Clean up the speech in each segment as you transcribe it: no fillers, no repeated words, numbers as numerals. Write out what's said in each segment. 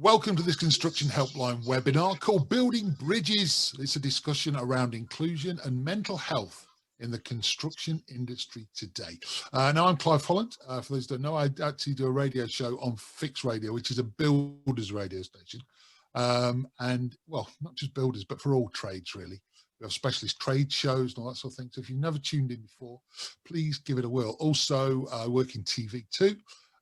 Welcome to this Construction Helpline webinar called Building Bridges. It's a discussion around inclusion and mental health in the construction industry today. Now I'm Clive Holland. For those who don't know, I actually do a radio show on Fix Radio, which is a builders radio station. And well, not just builders, but for all trades really. We have specialist trade shows and all that sort of thing. So if you've never tuned in before, please give it a whirl. Also, I work in TV too.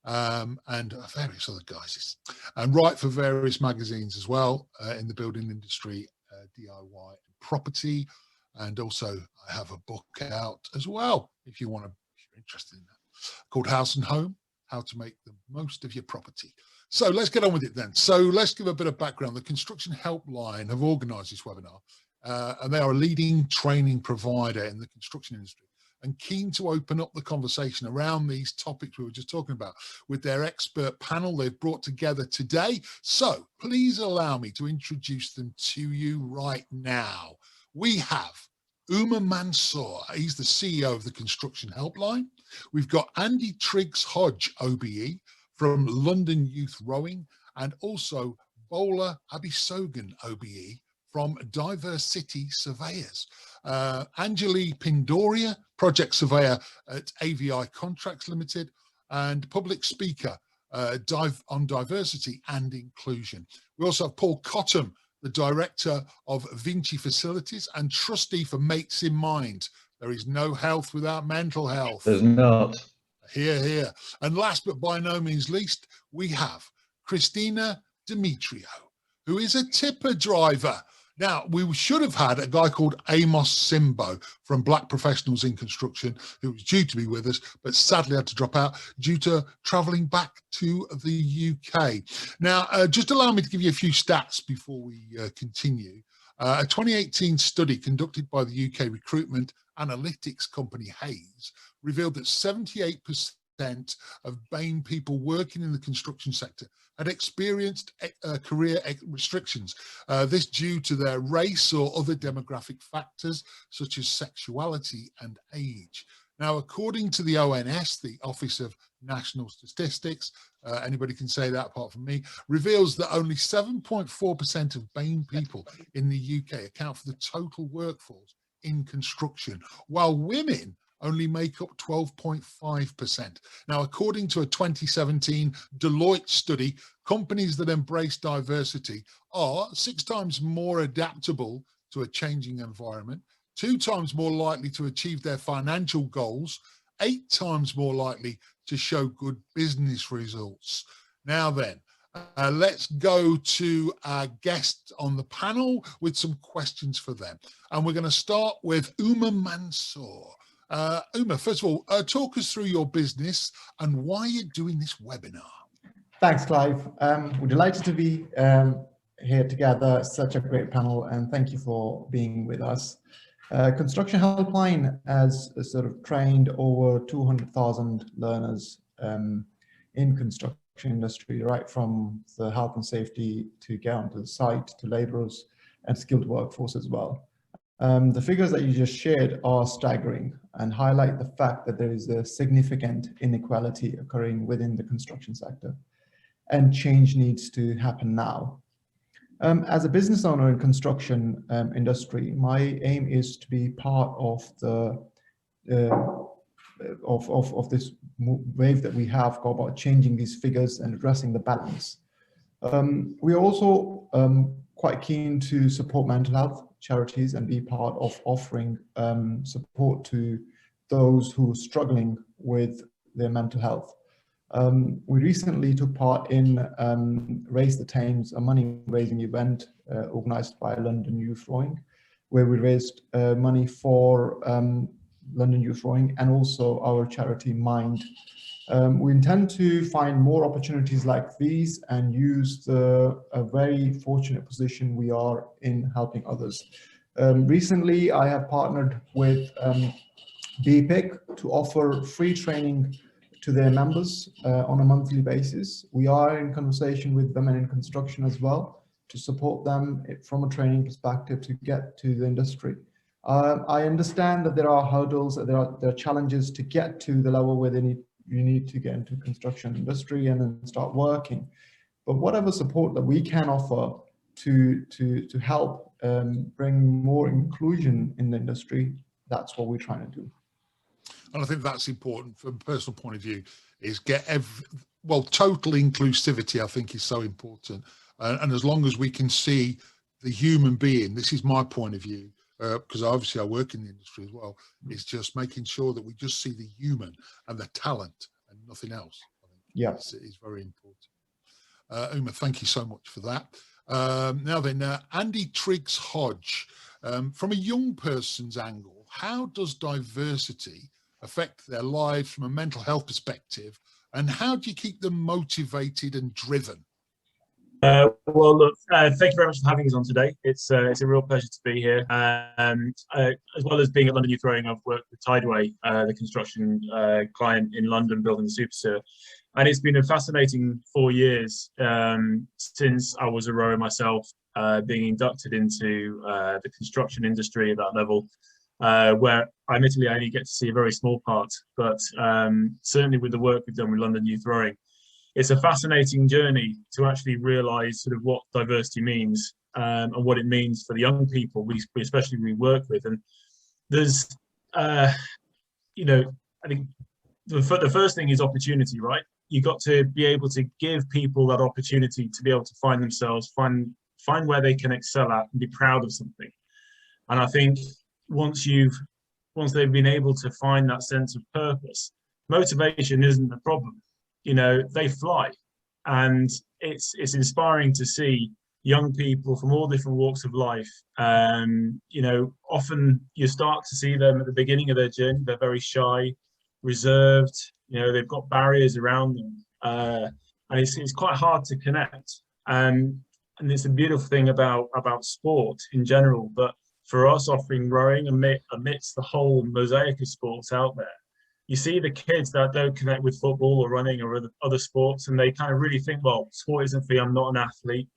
And various other guises, and write for various magazines as well in the building industry, DIY and property, and also I have a book out as well if you're interested in that, called House and Home: How to Make the Most of Your Property. So let's get on with it then. So let's give a bit of background. The Construction Helpline have organised this webinar, and they are a leading training provider in the construction industry, and keen to open up the conversation around these topics we were just talking about with their expert panel they've brought together today. So please allow me to introduce them to you right now. We have Uma Mansour, he's the CEO of the Construction Helpline. We've got Andy Triggs-Hodge, OBE, from London Youth Rowing, and also Bola Abisogan, OBE, from DiverseCity Surveyors. Angeli Pindoria, project surveyor at Avi Contracts Limited, and public speaker on diversity and inclusion. We also have Paul Cottam, the director of Vinci Facilities and trustee for Mates in Mind. There is no health without mental health. There's not. Hear, hear. And last but by no means least, we have Christina Demetriou, who is a tipper driver. Now, we should have had a guy called Amos Simbo from Black Professionals in Construction, who was due to be with us, but sadly had to drop out due to travelling back to the UK. Now, just allow me to give you a few stats before we continue. A 2018 study conducted by the UK recruitment analytics company Hayes revealed that 78% of BAME people working in the construction sector had experienced career restrictions, this due to their race or other demographic factors such as sexuality and age. Now, according to the ONS, the Office of National Statistics, anybody can say that apart from me, reveals that only 7.4% of BAME people in the UK account for the total workforce in construction, while women only make up 12.5%. Now, according to a 2017 Deloitte study, companies that embrace diversity are 6 times more adaptable to a changing environment, 2 times more likely to achieve their financial goals, 8 times more likely to show good business results. Now then, let's go to our guests on the panel with some questions for them. And we're going to start with Uma Mansour. Uma, first of all, talk us through your business and why you're doing this webinar. Thanks, Clive. We're delighted to be here together. Such a great panel, and thank you for being with us. Construction Helpline has sort of trained over 200,000 learners in construction industry, right from the health and safety to get onto the site, to labourers and skilled workforce as well. The figures that you just shared are staggering and highlight the fact that there is a significant inequality occurring within the construction sector, and change needs to happen now. As a business owner in construction industry, my aim is to be part of the of this wave that we have go about changing these figures and addressing the balance. We are also quite keen to support mental health charities and be part of offering support to those who are struggling with their mental health. We recently took part in Raise the Thames, a money-raising event organised by London Youth Rowing, where we raised money for London Youth Rowing and also our charity Mind. We intend to find more opportunities like these and use the very fortunate position we are in helping others. Recently, I have partnered with BPIC to offer free training to their members on a monthly basis. We are in conversation with them and in construction as well to support them from a training perspective to get to the industry. I understand that there are hurdles, that there are challenges to get to the level where you need to get into construction industry and then start working. but whatever support that we can offer to help bring more inclusion in the industry, that's what we're trying to do. And I think that's important from a personal point of view, is total inclusivity, I think, is so important. And as long as we can see the human being, this is my point of view, because obviously I work in the industry as well, is just making sure that we just see the human and the talent and nothing else. I think is very important. Uma, thank you so much for that. Now then, Andy Triggs Hodge, from a young person's angle, how does diversity affect their lives from a mental health perspective, and how do you keep them motivated and driven? Well, look, thank you very much for having us on today. It's a real pleasure to be here. As well as being at London Youth Rowing, I've worked with Tideway, the construction client in London, building the Super Sur. And it's been a fascinating 4 years since I was a rower myself, being inducted into the construction industry at that level, where admittedly I only get to see a very small part, but certainly with the work we've done with London Youth Rowing, it's a fascinating journey to actually realise sort of what diversity means and what it means for the young people we work with. And there's, you know, I think the first thing is opportunity, right? You got to be able to give people that opportunity to be able to find themselves, find where they can excel at and be proud of something. And I think once they've been able to find that sense of purpose, motivation isn't the problem. You know, they fly, and it's inspiring to see young people from all different walks of life. You know, often you start to see them at the beginning of their journey. They're very shy, reserved. You know, they've got barriers around them, and it's quite hard to connect. And it's a beautiful thing about sport in general. But for us, offering rowing amidst the whole mosaic of sports out there, you see the kids that don't connect with football or running or other sports, and they kind of really think, well, sport isn't for me, I'm not an athlete.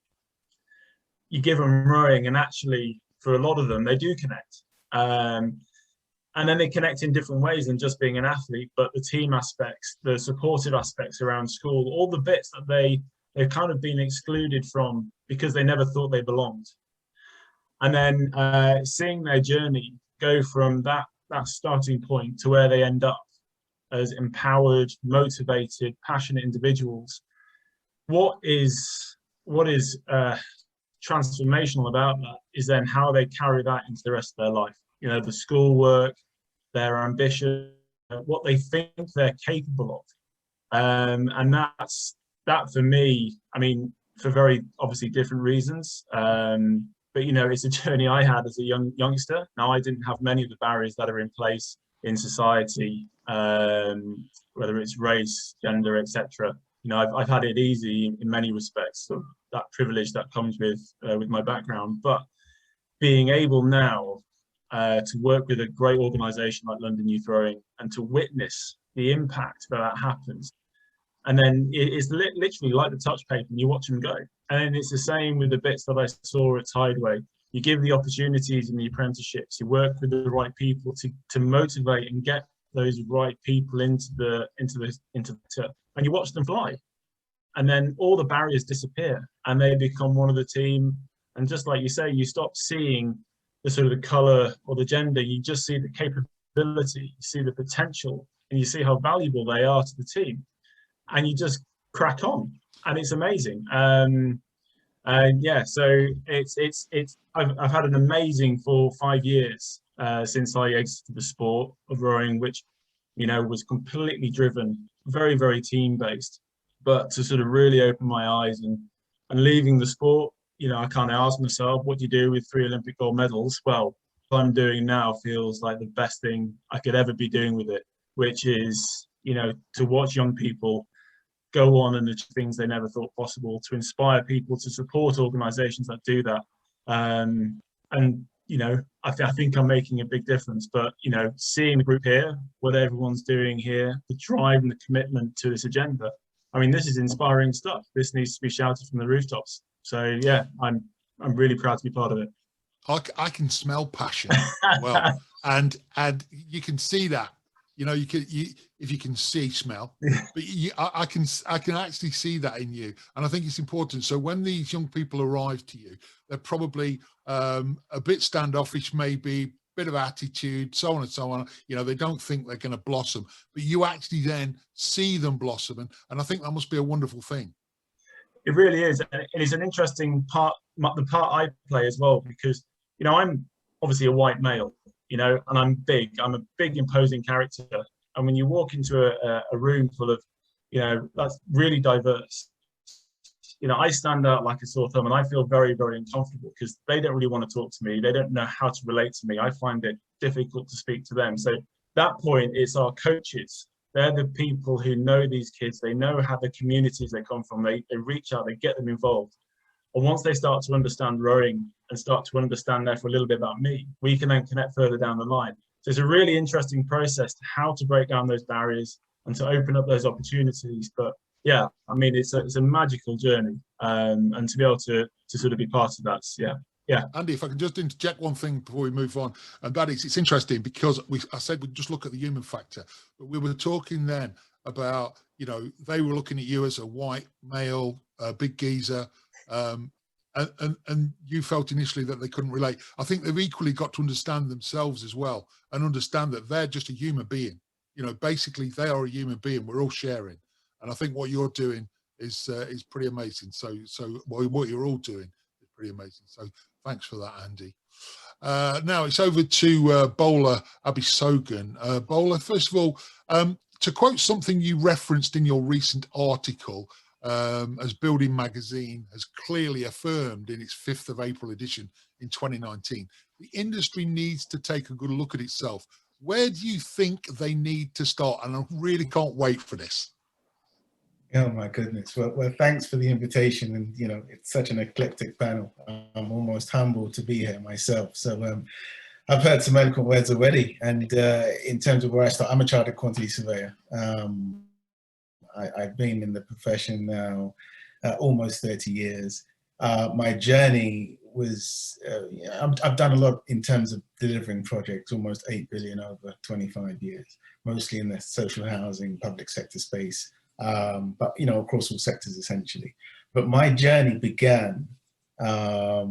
You give them rowing, and actually, for a lot of them, they do connect. And then they connect in different ways than just being an athlete, but the team aspects, the supportive aspects around school, all the bits that they've kind of been excluded from because they never thought they belonged. And then seeing their journey go from that starting point to where they end up as empowered, motivated, passionate individuals. What is transformational about that is then how they carry that into the rest of their life. You know, the schoolwork, their ambition, what they think they're capable of. And that for me, I mean, for very obviously different reasons. But, you know, it's a journey I had as a youngster. Now, I didn't have many of the barriers that are in place in society, whether it's race, gender, etc. You know, I've had it easy in many respects, so that privilege that comes with my background. But being able now to work with a great organisation like London Youth Rowing and to witness the impact that happens, and then it's literally like the touch paper, and you watch them go. And it's the same with the bits that I saw at Tideway. You give the opportunities in the apprenticeships, you work with the right people to motivate and get those right people into the and you watch them fly. And then all the barriers disappear and they become one of the team. And just like you say, you stop seeing the sort of the colour or the gender, you just see the capability, you see the potential, and you see how valuable they are to the team. And you just crack on, and it's amazing. Yeah, so I've had an amazing 4 or 5 years since I exited the sport of rowing, which, you know, was completely driven, very, very team based. But to sort of really open my eyes and leaving the sport, you know, I kind of asked myself, what do you do with 3 Olympic gold medals? Well, what I'm doing now feels like the best thing I could ever be doing with it, which is, you know, to watch young people go on and achieve things they never thought possible, to inspire people, to support organisations that do that. And, you know, I think I'm making a big difference. But, you know, seeing the group here, what everyone's doing here, the drive and the commitment to this agenda, I mean, this is inspiring stuff. This needs to be shouted from the rooftops. So, yeah, I'm really proud to be part of it. I can smell passion. Well, and you can see that. You know, if you can see, smell, but I can actually see that in you, and I think it's important. So when these young people arrive to you, they're probably a bit standoffish, maybe bit of attitude, so on and so on. You know, they don't think they're going to blossom, but you actually then see them blossom, and I think that must be a wonderful thing. It really is. And it is an interesting part, the part I play as well, because, you know, I'm obviously a white male, you know, and I'm a big imposing character. And when you walk into a room full of, you know, that's really diverse, you know, I stand out like a sore thumb, and I feel very, very uncomfortable because they don't really want to talk to me. They don't know how to relate to me. I find it difficult to speak to them. So that point, it's our coaches. They're the people who know these kids. They know how the communities they come from. They reach out, they get them involved. And once they start to understand rowing and start to understand therefore a little bit about me, we can then connect further down the line. So it's a really interesting process to how to break down those barriers and to open up those opportunities. But yeah, I mean, it's a magical journey, and to be able to sort of be part of that, yeah. Andy, if I can just interject one thing before we move on, and that is, it's interesting because I said we'd just look at the human factor, but we were talking then about, you know, they were looking at you as a white male, big geezer, and you felt initially that they couldn't relate. I think they've equally got to understand themselves as well, and understand that they're just a human being. You know, basically they are a human being. We're all sharing, and I think what you're doing is pretty amazing. So what you're all doing is pretty amazing. So thanks for that, Andy. Now it's over to bowler Avi Contracts. Bowler, first of all, to quote something you referenced in your recent article, as Building Magazine has clearly affirmed in its 5th of April edition in 2019, the industry needs to take a good look at itself. Where do you think they need to start? And I really can't wait for this. Oh my goodness. Well, thanks for the invitation. And, you know, it's such an eclectic panel. I'm almost humbled to be here myself. So I've heard some eloquent words already. And in terms of where I start, I'm a chartered quantity surveyor. I've been in the profession now almost 30 years. My journey was, I've done a lot in terms of delivering projects, almost 8 billion over 25 years, mostly in the social housing, public sector space. But, you know, across all sectors essentially. But my journey began, I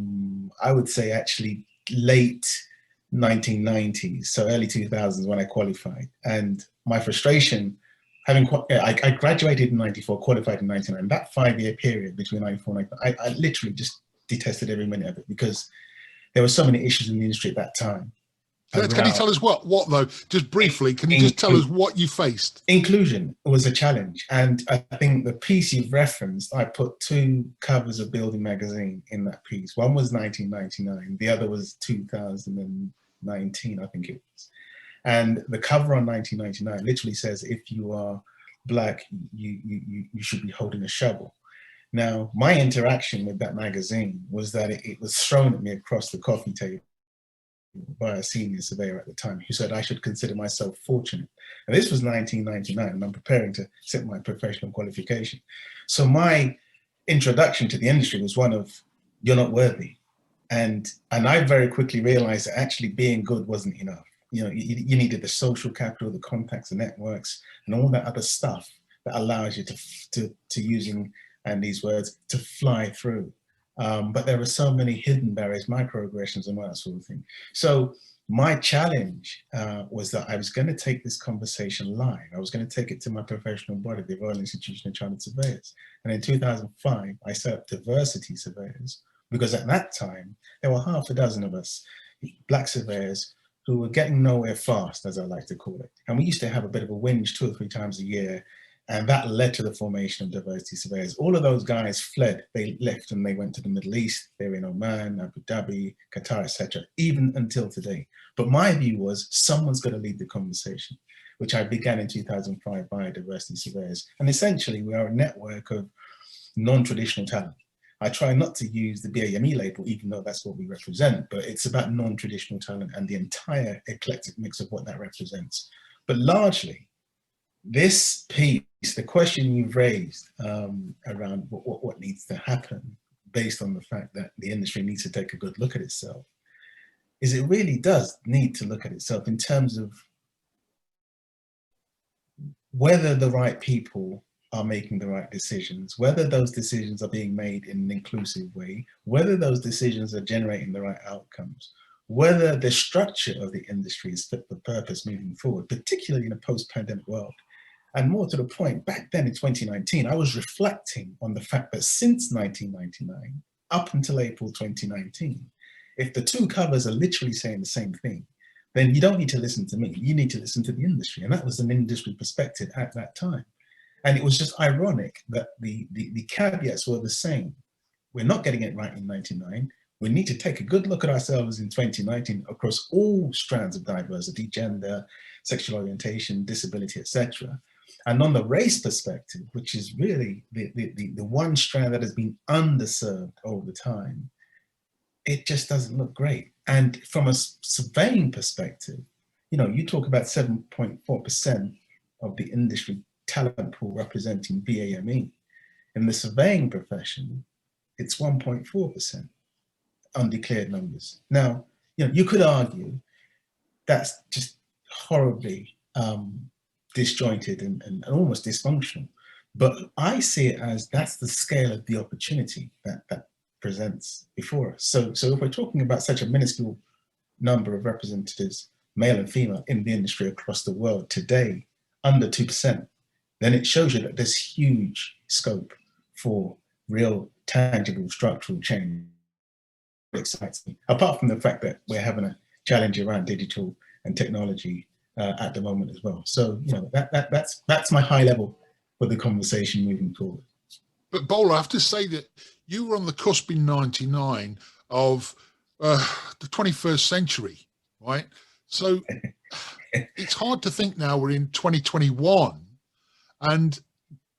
would say actually late 1990s, so early 2000s when I qualified. And my frustration, I graduated in 94, qualified in 99, that 5-year period between 94 and 99, I literally just detested every minute of it because there were so many issues in the industry at that time. Can you tell us what though, just briefly, can you just tell us what you faced? Inclusion was a challenge. And I think the piece you've referenced, I put 2 covers of Building Magazine in that piece. One was 1999, the other was 2019, I think it was. And the cover on 1999 literally says, if you are Black, you should be holding a shovel. Now, my interaction with that magazine was that it was thrown at me across the coffee table by a senior surveyor at the time who said I should consider myself fortunate. And this was 1999, and I'm preparing to sit my professional qualification. So my introduction to the industry was one of, you're not worthy. And I very quickly realized that actually being good wasn't enough. You know, you needed the social capital, the contacts, the networks, and all that other stuff that allows you to using Andy's words, to fly through. But there are so many hidden barriers, microaggressions and all that sort of thing. So my challenge was that I was going to take this conversation live. I was going to take it to my professional body, the Royal Institution of Chartered Surveyors. And in 2005, I set up DiverseCity Surveyors, because at that time, there were half a dozen of us, Black surveyors, who were getting nowhere fast, as I like to call it. And we used to have a bit of a whinge 2 or 3 times a year. And that led to the formation of DiverseCity Surveyors. All of those guys fled, they left and they went to the Middle East. They were in Oman, Abu Dhabi, Qatar, etc., even until today. But my view was someone's got to lead the conversation, which I began in 2005 via DiverseCity Surveyors. And essentially we are a network of non-traditional talent. I try not to use the BAME label, even though that's what we represent, but it's about non-traditional talent and the entire eclectic mix of what that represents. But largely, this piece, the question you've raised around what needs to happen based on the fact that the industry needs to take a good look at itself, is it really does need to look at itself in terms of whether the right people are making the right decisions, whether those decisions are being made in an inclusive way, whether those decisions are generating the right outcomes, whether the structure of the industry is fit for purpose moving forward, particularly in a post-pandemic world. And more to the point, back then in 2019, I was reflecting on the fact that since 1999, up until April 2019, if the two covers are literally saying the same thing, then you don't need to listen to me, you need to listen to the industry. And that was an industry perspective at that time. And it was just ironic that the caveats were the same. We're not getting it right in 99. We need to take a good look at ourselves in 2019 across all strands of diversity, gender, sexual orientation, disability, etc. And on the race perspective, which is really the one strand that has been underserved over time, it just doesn't look great. And from a surveying perspective, you know, you talk about 7.4% of the industry talent pool representing BAME. In the surveying profession, it's 1.4% undeclared numbers. Now, you know, you could argue that's just horribly disjointed and almost dysfunctional, but I see it as that's the scale of the opportunity that presents before us. So if we're talking about such a minuscule number of representatives, male and female, in the industry across the world today, under 2%, then it shows you that there's huge scope for real, tangible, structural change. It excites me, apart from the fact that we're having a challenge around digital and technology at the moment as well. So, you know, that's my high level for the conversation moving forward. But Bowler, I have to say that you were on the cusp in 99 of the 21st century, right? So it's hard to think now we're in 2021. And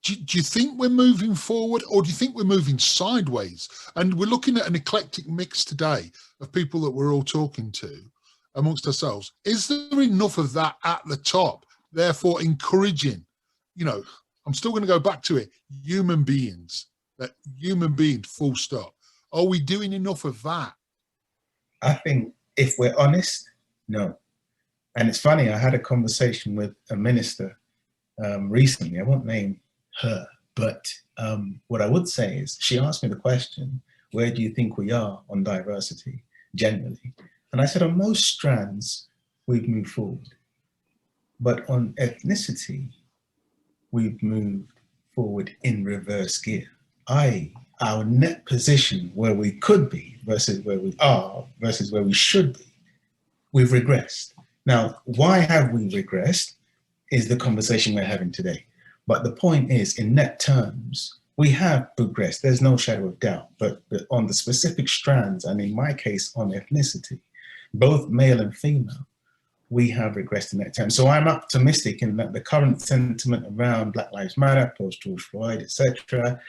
do you think we're moving forward, or do you think we're moving sideways? And we're looking at an eclectic mix today of people that we're all talking to amongst ourselves. Is there enough of that at the top, therefore encouraging, you know, I'm still going to go back to it, human beings, that human being, full stop. Are we doing enough of that? I think if we're honest, no. And it's funny, I had a conversation with a minister recently. I won't name her, but what I would say is, she asked me the question, where do you think we are on diversity generally? And I said, on most strands, we've moved forward. But on ethnicity, we've moved forward in reverse gear, i.e. our net position where we could be versus where we are versus where we should be, we've regressed. Now, why have we regressed is the conversation we're having today. But the point is, in net terms, we have progressed, there's no shadow of doubt, but on the specific strands, and in my case on ethnicity, both male and female, we have regressed in that term. So I'm optimistic in that the current sentiment around Black Lives Matter, post-George Floyd, etc.,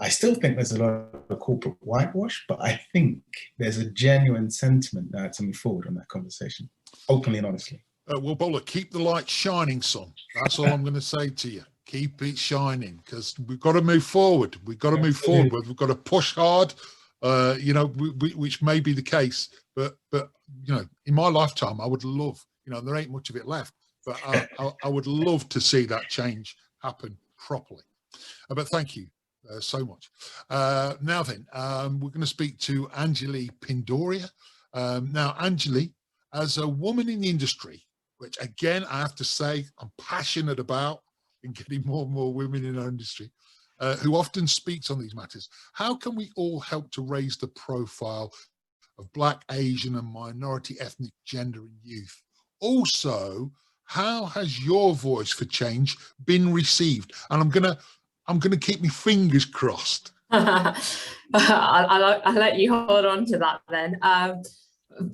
I still think there's a lot of corporate whitewash, but I think there's a genuine sentiment now to move forward on that conversation, openly and honestly. Well, Bowler, keep the light shining, son. That's all I'm going to say to you. Keep it shining, because we've got to move forward. We've got to move forward. We've got to push hard, you know, which may be the case. But you know, in my lifetime, I would love, you know, there ain't much of it left, but I would love to see that change happen properly. But thank you so much. Now then, we're going to speak to Angeli Pindoria. Now, Angeli, as a woman in the industry, which again, I have to say, I'm passionate about in getting more and more women in our industry, who often speaks on these matters. How can we all help to raise the profile of Black, Asian and minority ethnic gender and youth? Also, how has your voice for change been received? And I'm gonna keep my fingers crossed. I'll let you hold on to that then.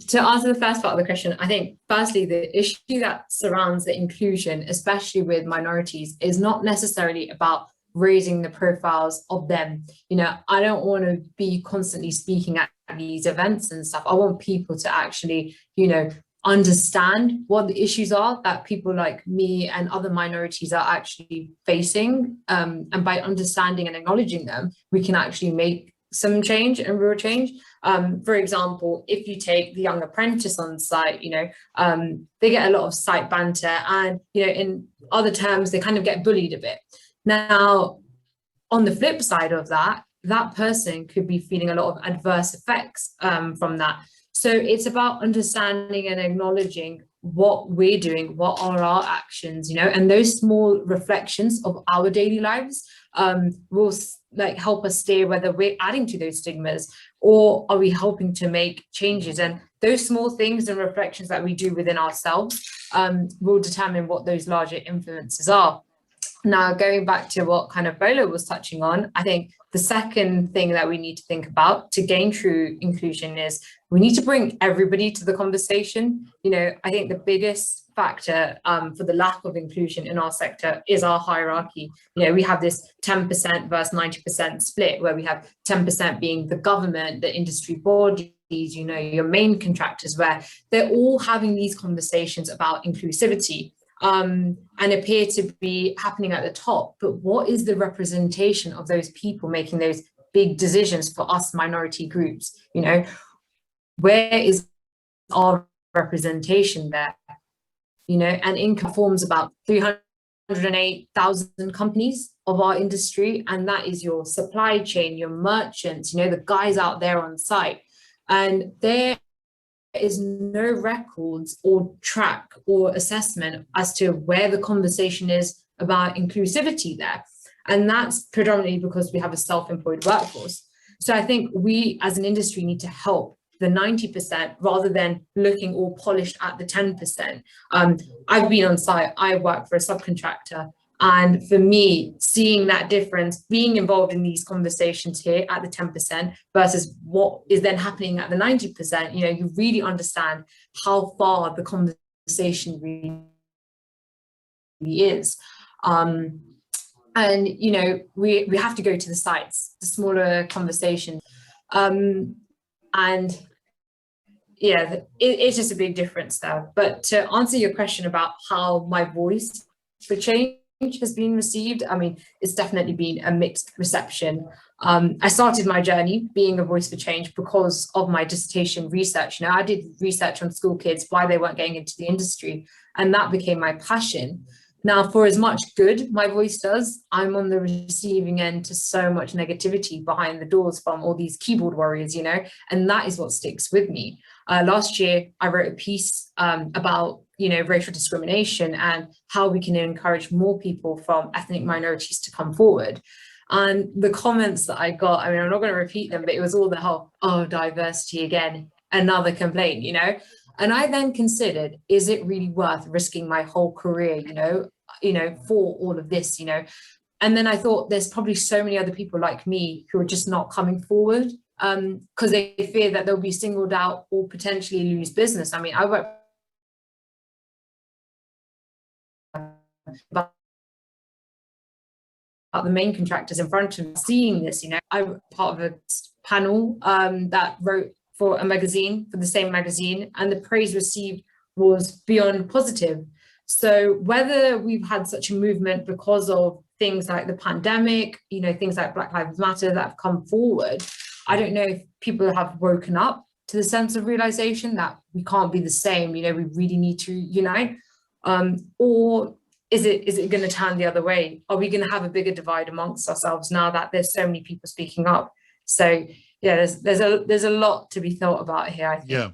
To answer the first part of the question, I think firstly, the issue that surrounds the inclusion, especially with minorities, is not necessarily about raising the profiles of them. You know, I don't want to be constantly speaking at these events and stuff. I want people to actually, you know, understand what the issues are that people like me and other minorities are actually facing. And by understanding and acknowledging them, we can actually make some change and real change. For example, if you take the young apprentice on site, you know, they get a lot of site banter, and, you know, in other terms, they kind of get bullied a bit. Now, on the flip side of that, that person could be feeling a lot of adverse effects from that. So it's about understanding and acknowledging what we're doing, what are our actions, you know, and those small reflections of our daily lives will like help us steer whether we're adding to those stigmas or are we helping to make changes. And those small things and reflections that we do within ourselves will determine what those larger influences are. Now, going back to what kind of Bolo was touching on, I think the second thing that we need to think about to gain true inclusion is we need to bring everybody to the conversation. You know, I think the biggest factor for the lack of inclusion in our sector is our hierarchy. You know, we have this 10% versus 90% split, where we have 10% being the government, the industry bodies, you know, your main contractors, where they're all having these conversations about inclusivity. And appear to be happening at the top, but what is the representation of those people making those big decisions for us minority groups? You know, where is our representation there? You know, and income forms about 308,000 companies of our industry, and that is your supply chain, your merchants, you know, the guys out there on site, and they're is no records or track or assessment as to where the conversation is about inclusivity there. And that's predominantly because we have a self-employed workforce. So I think we as an industry need to help the 90% rather than looking all polished at the 10%. I've been on site, I work for a subcontractor. And for me, seeing that difference, being involved in these conversations here at the 10% versus what is then happening at the 90%, you know, you really understand how far the conversation really is. And, you know, we have to go to the sites, the smaller conversation. And yeah, it's just a big difference there. But to answer your question about how my voice for change has been received, I mean, it's definitely been a mixed reception. I started my journey being a voice for change because of my dissertation research. You know, I did research on school kids, why they weren't getting into the industry, and that became my passion. Now, for as much good my voice does, I'm on the receiving end to so much negativity behind the doors from all these keyboard warriors, you know, and that is what sticks with me. Last year, I wrote a piece about, you know, racial discrimination and how we can encourage more people from ethnic minorities to come forward. And the comments that I got, I mean, I'm not going to repeat them, but it was all the whole, oh, diversity again, another complaint, you know. And I then considered, is it really worth risking my whole career, you know, for all of this, you know? And then I thought there's probably so many other people like me who are just not coming forward because they fear that they'll be singled out or potentially lose business. I mean, I work about the main contractors in front of me seeing this, you know. I'm part of a panel that wrote for a magazine, for the same magazine, and the praise received was beyond positive. So whether we've had such a movement because of things like the pandemic, you know, things like Black Lives Matter that have come forward, I don't know if people have woken up to the sense of realization that we can't be the same, you know, we really need to unite, or is it going to turn the other way? Are we going to have a bigger divide amongst ourselves now that there's so many people speaking up? So yeah, there's a lot to be thought about here, I think. Yeah.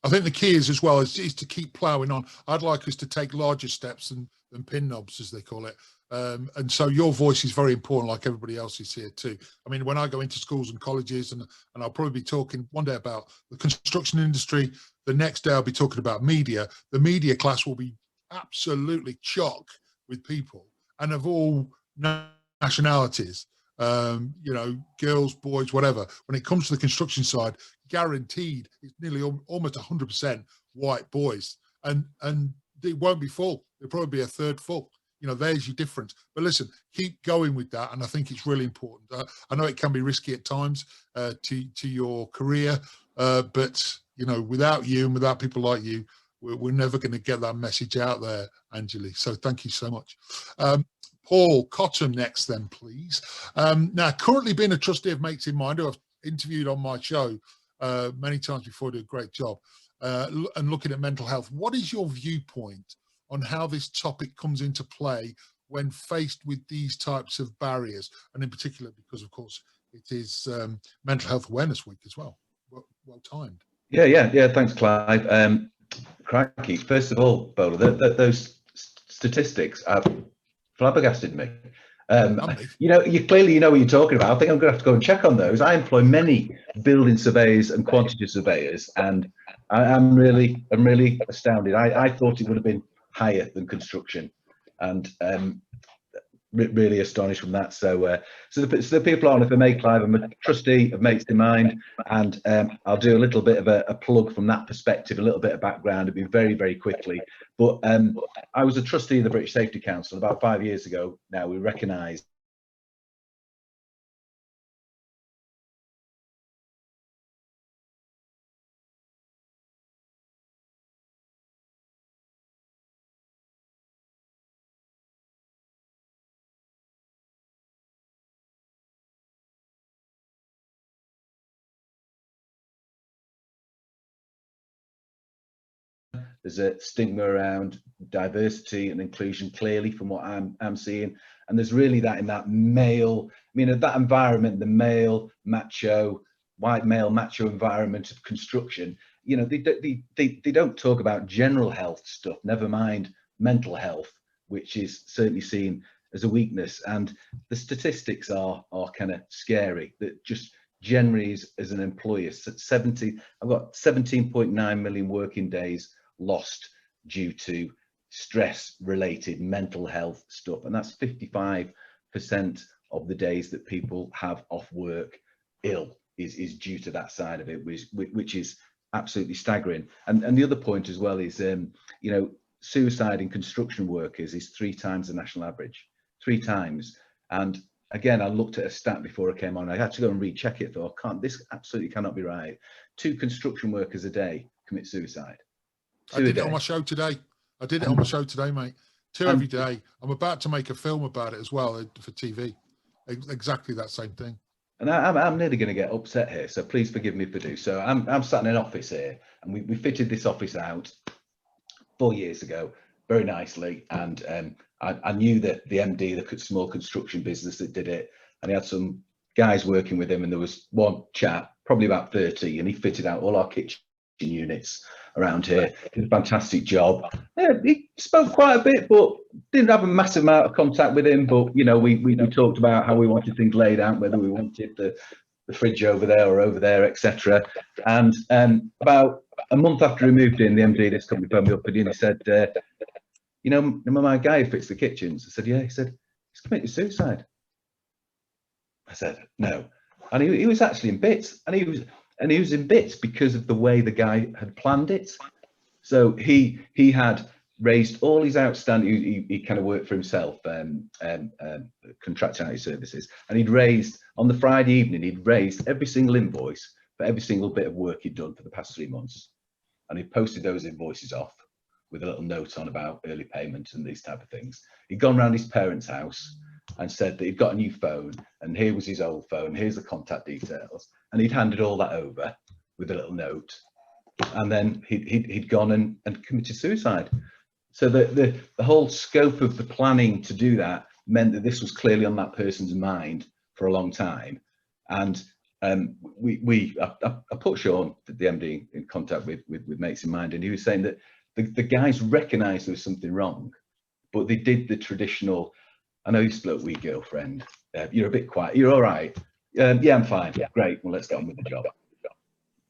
I think the key is as well is to keep ploughing on. I'd like us to take larger steps than pin knobs, as they call it. And so your voice is very important, like everybody else's here too. I mean, when I go into schools and colleges, and I'll probably be talking one day about the construction industry, the next day I'll be talking about media. The media class will be absolutely chock with people and of all nationalities, you know, girls, boys, whatever. When it comes to the construction side, guaranteed it's nearly almost 100% white boys, and it won't be full. It'll probably be a third full. You know, there's your difference. But listen, keep going with that, and I think it's really important. I know it can be risky at times to your career, but you know, without you and without people like you, we're never going to get that message out there, Angeli. So thank you so much. Paul Cotton next then, please. Now, currently being a trustee of Mates in Mind, who I've interviewed on my show many times before, do a great job, and looking at mental health, what is your viewpoint on how this topic comes into play when faced with these types of barriers, and in particular because, of course, it is Mental Health Awareness Week as well. Well timed. Yeah. Thanks, Clive. Crikey. First of all, Bola, those statistics have flabbergasted me. You clearly know what you're talking about. I think I'm going to have to go and check on those. I employ many building surveyors and quantity surveyors, and I'm really astounded. I thought it would have been higher than construction, and really astonished from that. So the people on, if I may, Clive, I'm a trustee of Mates in Mind, and I'll do a little bit of a plug from that perspective, a little bit of background. It'll be very quickly. But I was a trustee of the British Safety Council about 5 years ago. Now we recognise there's a stigma around diversity and inclusion, clearly, from what I'm seeing, and there's really that in that male, that environment, the male macho, white male macho environment of construction. They don't talk about general health stuff, never mind mental health, which is certainly seen as a weakness. And the statistics are kind of scary. That just generally as an employer, I've got 17.9 million working days lost due to stress related mental health stuff, and that's 55% of the days that people have off work ill is due to that side of it, which is absolutely staggering. And the other point as well is suicide in construction workers is 3 times the national average, 3 times. And again, I looked at a stat before I came on. I had to go and recheck it, though. This absolutely cannot be right. 2 construction workers a day commit suicide. I did it on my show today. Mate. 2 every day. I'm about to make a film about it as well for TV. Exactly that same thing. And I'm nearly going to get upset here, so please forgive me if I do. So I'm sat in an office here, and we fitted this office out 4 years ago very nicely. And I knew that the MD, the small construction business that did it, and he had some guys working with him, and there was one chap, probably about 30, and he fitted out all our kitchen units around here. Did a fantastic job. He spoke quite a bit, but didn't have a massive amount of contact with him. But we talked about how we wanted things laid out, whether we wanted the fridge over there or over there, etc. And about a month after he moved in, the MD of this company phoned me up and he said, my guy who fits the kitchens. I said, yeah. He said, he's committed suicide. I said, no. And he was actually in bits, and he was in bits because of the way the guy had planned it. So he had raised all his outstanding. He kind of worked for himself, contracting out his services, and he'd raised on the Friday evening. He'd raised every single invoice for every single bit of work he'd done for the past 3 months, and he posted those invoices off with a little note on about early payment and these type of things. He'd gone round his parents' house and said that he'd got a new phone, and here was his old phone, here's the contact details, and he'd handed all that over with a little note, and then he'd gone and committed suicide. So the whole scope of the planning to do that meant that this was clearly on that person's mind for a long time. And I put Sean, the MD, in contact with Mates in Mind, and he was saying that the guys recognised there was something wrong, but they did the traditional, I know you split with your girlfriend, you're a bit quiet, you're all right. Yeah, I'm fine. Yeah, great. Well, let's get on with the job.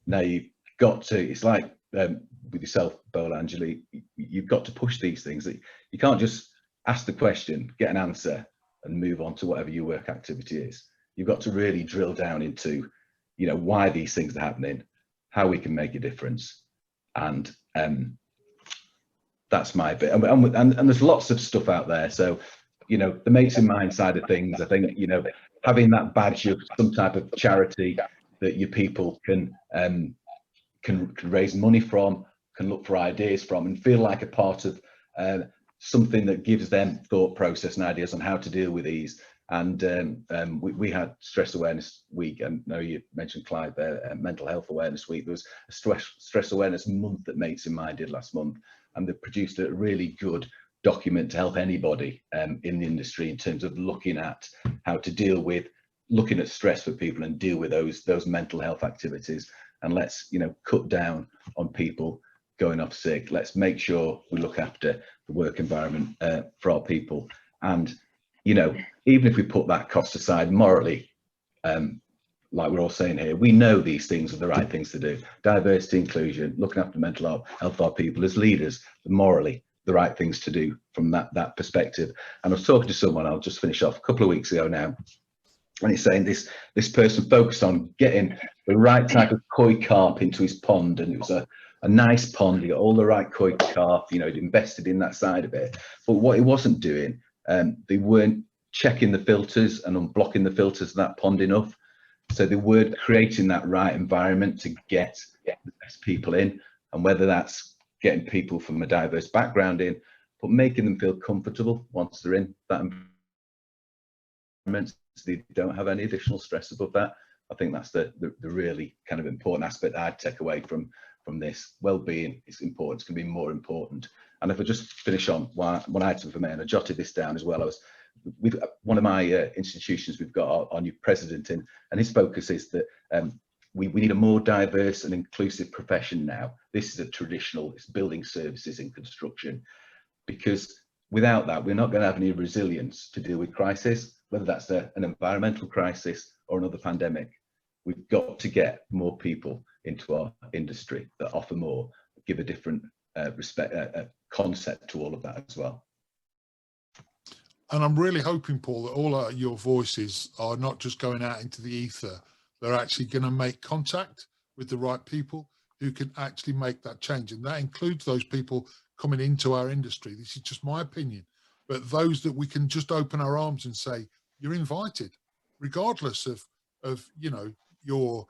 Now you've got to, it's like with yourself, Bola, Angeli, you've got to push these things. You can't just ask the question, get an answer, and move on to whatever your work activity is. You've got to really drill down into, why these things are happening, how we can make a difference. And that's my bit. And there's lots of stuff out there. So, the Mates in Mind side of things, I think, having that badge of some type of charity that your people can raise money from, can look for ideas from, and feel like a part of something that gives them thought process and ideas on how to deal with these. And we had Stress Awareness Week, and I know you mentioned, Clive, Mental Health Awareness Week. There was a Stress Awareness Month that Mates in Mind did last month, and they produced a really good document to help anybody in the industry in terms of looking at how to deal with looking at stress for people and deal with those mental health activities. And let's, you know, cut down on people going off sick. Let's make sure we look after the work environment for our people. And, you know, even if we put that cost aside morally, like we're all saying here, we know these things are the right things to do. Diversity, inclusion, looking after mental health of our people as leaders, morally the right things to do from that perspective. And I was talking to someone, I'll just finish off, a couple of weeks ago now, and he's saying this person focused on getting the right type of koi carp into his pond, and it was a nice pond. He got all the right koi carp, you know, he'd invested in that side of it. But what he wasn't doing, they weren't checking the filters and unblocking the filters of that pond enough. So they weren't creating that right environment to get the best people in, and whether that's getting people from a diverse background in, but making them feel comfortable once they're in that environment, so they don't have any additional stress above that. I think that's the really kind of important aspect I'd take away from this. Well-being is important. It's going to be more important. And if I just finish on one item for me, and I jotted this down as well. With one of my institutions, we've got our new president in, and his focus is that we need a more diverse and inclusive profession now. This is it's building services in construction, because without that, we're not going to have any resilience to deal with crisis, whether that's an environmental crisis or another pandemic. We've got to get more people into our industry that offer more, give a different concept to all of that as well. And I'm really hoping, Paul, that all your voices are not just going out into the ether. They're actually going to make contact with the right people who can actually make that change. And that includes those people coming into our industry. This is just my opinion, but those that we can just open our arms and say, you're invited, regardless of you know, your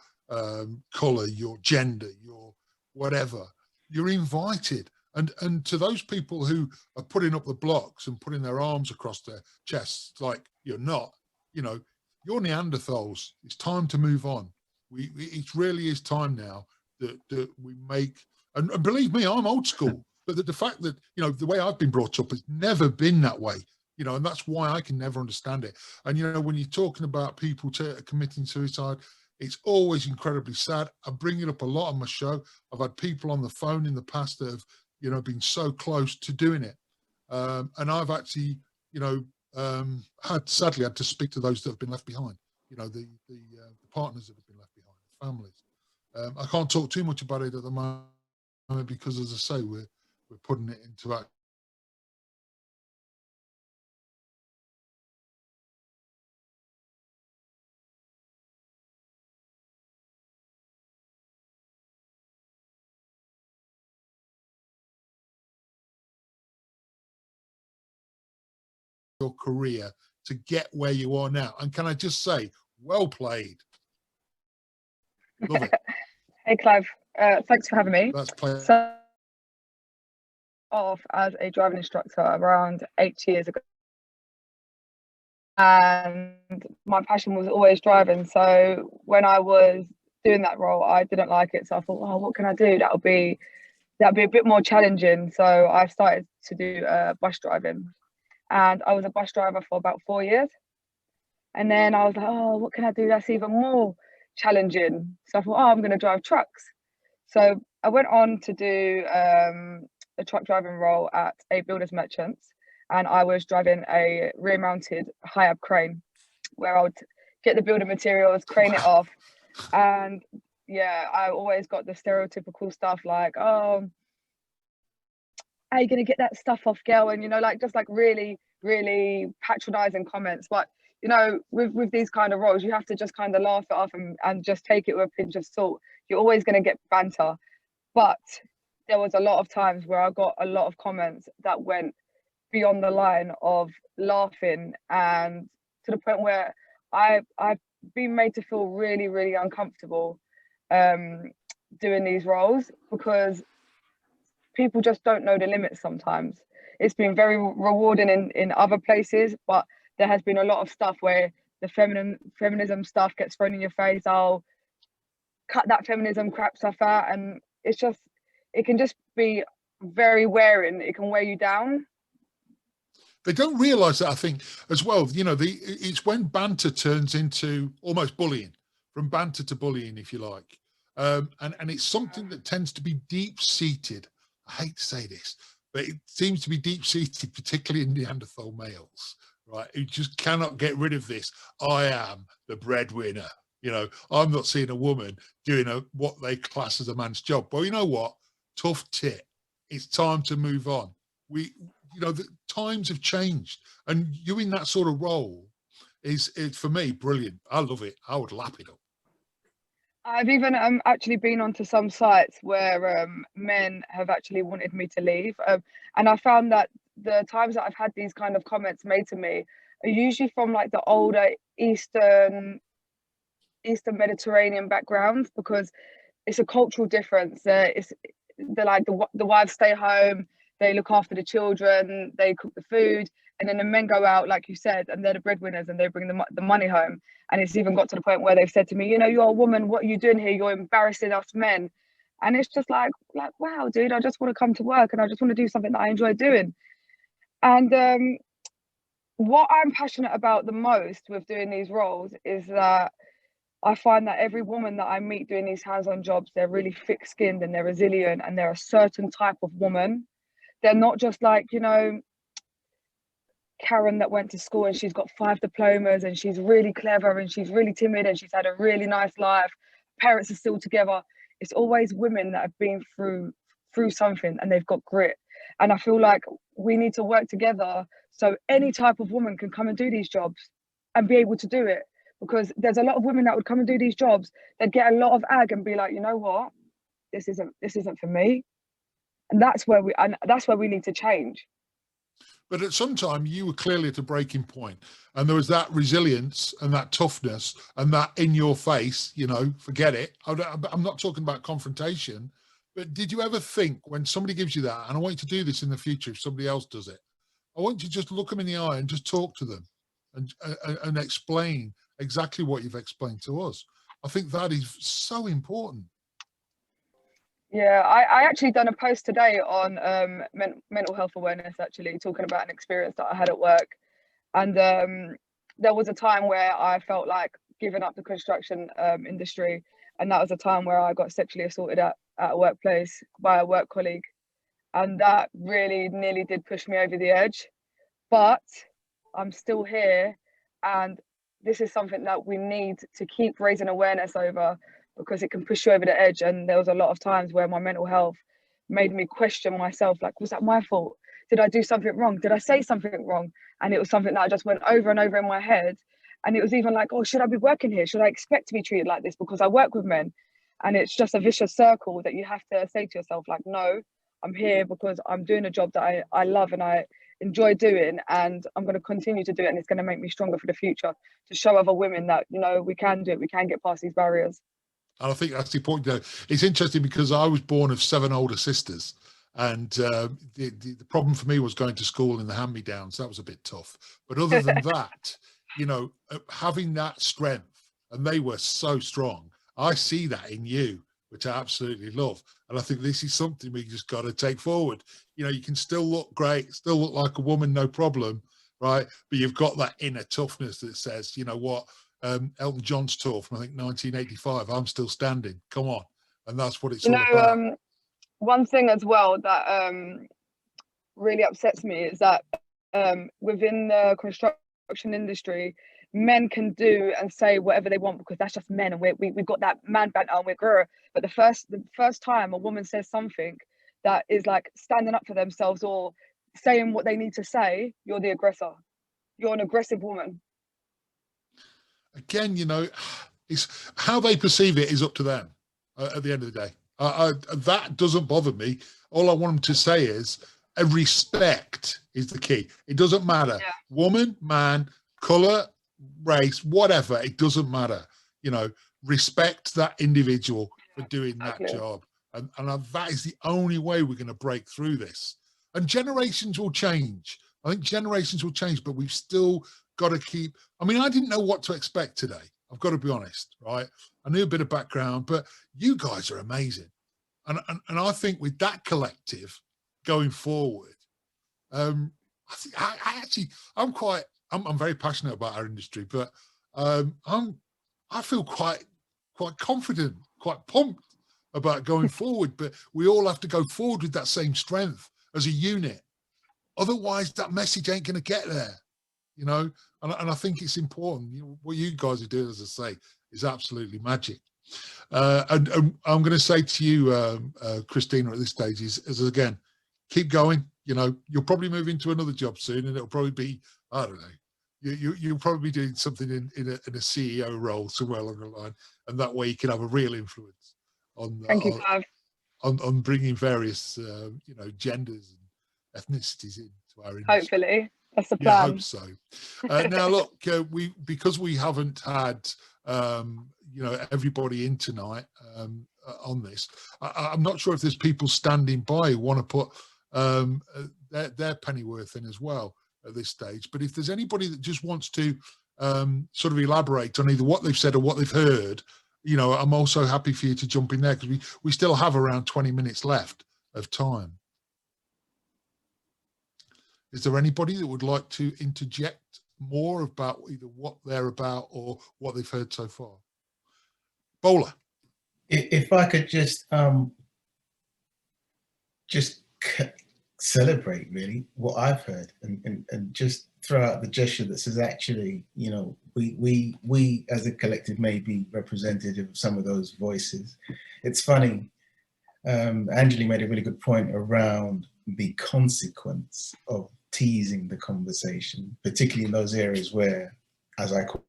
color, your gender, your whatever, you're invited. And to those people who are putting up the blocks and putting their arms across their chests like you're not, you know, you're Neanderthals. It's time to move on. It really is time now that we make, and believe me, I'm old school, but the fact that, you know, the way I've been brought up has never been that way, you know, and that's why I can never understand it. And, you know, when you're talking about people committing suicide, it's always incredibly sad. I bring it up a lot on my show. I've had people on the phone in the past that have, you know, been so close to doing it. And I've actually, you know, sadly had to speak to those that have been left behind, you know, the partners that have been left behind, the families. I can't talk too much about it at the moment because, as I say, we're putting it into action. Your career to get where you are now. And can I just say, well played. Love it. Hey, Clive. Thanks for having me. That's played. So, off as a driving instructor around 8 years ago. And my passion was always driving. So when I was doing that role, I didn't like it. So I thought, oh, what can I do? That'll be a bit more challenging. So I started to do bus driving. And I was a bus driver for about 4 years. And then I was like, oh, what can I do that's even more challenging? So I thought, oh, I'm going to drive trucks. So I went on to do a truck driving role at a builder's merchants. And I was driving a rear-mounted high-up crane where I would get the building materials, crane it off. And yeah, I always got the stereotypical stuff like, oh, how are you going to get that stuff off, girl? And, you know, like just like really, really patronizing comments. But, you know, with these kind of roles, you have to just kind of laugh it off and just take it with a pinch of salt. You're always going to get banter. But there was a lot of times where I got a lot of comments that went beyond the line of laughing, and to the point where I've been made to feel really, really uncomfortable doing these roles, because people just don't know the limits sometimes. it's been very rewarding in other places, but there has been a lot of stuff where the feminism stuff gets thrown in your face. I'll cut that feminism crap stuff out, and it's just, it can just be very wearing. It can wear you down. They don't realise that, I think, as well. You know, it's when banter turns into almost bullying, from banter to bullying, if you like. And it's something that tends to be deep-seated. I hate to say this, but it seems to be deep-seated, particularly in Neanderthal males, right? Who just cannot get rid of this. I am the breadwinner. You know, I'm not seeing a woman doing what they class as a man's job. Well, you know what? Tough tit. It's time to move on. You know, the times have changed, and you in that sort of role is for me brilliant. I love it. I would lap it up. I've even actually been onto some sites where men have actually wanted me to leave, and I found that the times that I've had these kind of comments made to me are usually from like the older Eastern Mediterranean backgrounds, because it's a cultural difference. They're like the wives stay home, they look after the children, they cook the food, and then the men go out, like you said, and they're the breadwinners and they bring the money home. And it's even got to the point where they've said to me, you know, you're a woman, what are you doing here? You're embarrassing us men. And it's just like, wow, dude, I just want to come to work and I just want to do something that I enjoy doing. And what I'm passionate about the most with doing these roles is that I find that every woman that I meet doing these hands-on jobs, they're really thick-skinned and they're resilient and they're a certain type of woman. They're not just like, you know, Karen that went to school and she's got 5 diplomas and she's really clever and she's really timid and she's had a really nice life. Parents are still together. It's always women that have been through something and they've got grit. And I feel like we need to work together so any type of woman can come and do these jobs and be able to do it. Because there's a lot of women that would come and do these jobs, they'd get a lot of ag and be like, you know what, this isn't for me. And that's where we need to change. But at some time you were clearly at a breaking point, and there was that resilience and that toughness and that in your face, you know, forget it. I'm not talking about confrontation, but did you ever think when somebody gives you that, and I want you to do this in the future if somebody else does it, I want you to just look them in the eye and just talk to them and explain exactly what you've explained to us. I think that is so important. Yeah, I actually done a post today on mental health awareness, actually talking about an experience that I had at work. And there was a time where I felt like giving up the construction industry, and that was a time where I got sexually assaulted at a workplace by a work colleague, and that really nearly did push me over the edge. But I'm still here, and this is something that we need to keep raising awareness over, because it can push you over the edge. And there was a lot of times where my mental health made me question myself, like, was that my fault? Did I do something wrong? Did I say something wrong? And it was something that I just went over and over in my head. And it was even like, oh, should I be working here? Should I expect to be treated like this because I work with men? And it's just a vicious circle that you have to say to yourself, like, no, I'm here because I'm doing a job that I love and I enjoy doing, and I'm going to continue to do it, and it's going to make me stronger for the future, to show other women that, you know, we can do it, we can get past these barriers. And I think that's the point. It's interesting because I was born of 7 older sisters, and the problem for me was going to school in the hand-me-downs. That was a bit tough. But other than that, you know, having that strength, and they were so strong. I see that in you, which I absolutely love. And I think this is something we just got to take forward. You know, you can still look great, still look like a woman, no problem, right? But you've got that inner toughness that says, you know what, Elton John's tour from, I think, 1985, I'm still standing, come on. And that's what it's all about. One thing as well that really upsets me is that within the construction industry, men can do and say whatever they want because that's just men, and we've got that man banter and we're grr. But the first time a woman says something that is like standing up for themselves or saying what they need to say, you're the aggressor. You're an aggressive woman. Again, you know, it's how they perceive it is up to them at the end of the day. That doesn't bother me. All I want them to say is respect is the key. It doesn't matter. Yeah. Woman, man, colour, race, whatever, it doesn't matter. You know, respect that individual for doing that job. And that is the only way we're going to break through this. and generations will change. I think generations will change, but we've still got to keep, I mean, I didn't know what to expect today. I've got to be honest, right? I knew a bit of background, but you guys are amazing. And I think with that collective going forward, I'm very passionate about our industry, but I feel quite confident, quite pumped about going forward. But we all have to go forward with that same strength as a unit. Otherwise, that message ain't going to get there, you know. And I think it's important. You know, what you guys are doing, as I say, is absolutely magic. And I'm going to say to you, Christina, at this stage is again, keep going. You know, you'll probably move into another job soon, and it'll probably be, I don't know, you'll probably be doing something in a CEO role somewhere along the line, and that way you can have a real influence on on bringing various you know, genders and ethnicities into our industry. Hopefully, that's the plan. Yeah, I hope so. Now look, because we haven't had you know, everybody in tonight on this, I'm not sure if there's people standing by who want to put their pennyworth in as well at this stage. But if there's anybody that just wants to sort of elaborate on either what they've said or what they've heard, you know, I'm also happy for you to jump in there, because we still have around 20 minutes left of time. Is there anybody that would like to interject more about either what they're about or what they've heard so far? Bowler. If I could just celebrate really what I've heard, and just throw out the gesture that says, actually, you know, we as a collective may be representative of some of those voices. It's funny, Angeli made a really good point around the consequence of teasing the conversation, particularly in those areas where, as I call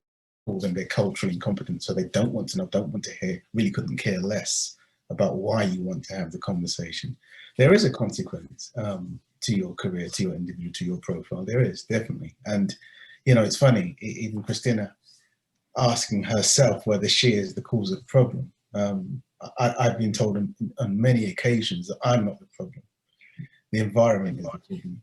them, they're culturally incompetent, so they don't want to know, don't want to hear, really couldn't care less about why you want to have the conversation. There is a consequence to your career, to your individual, to your profile. There is, definitely. And, you know, it's funny, even Christina asking herself whether she is the cause of the problem. I've been told on many occasions that I'm not the problem. The environment is the problem.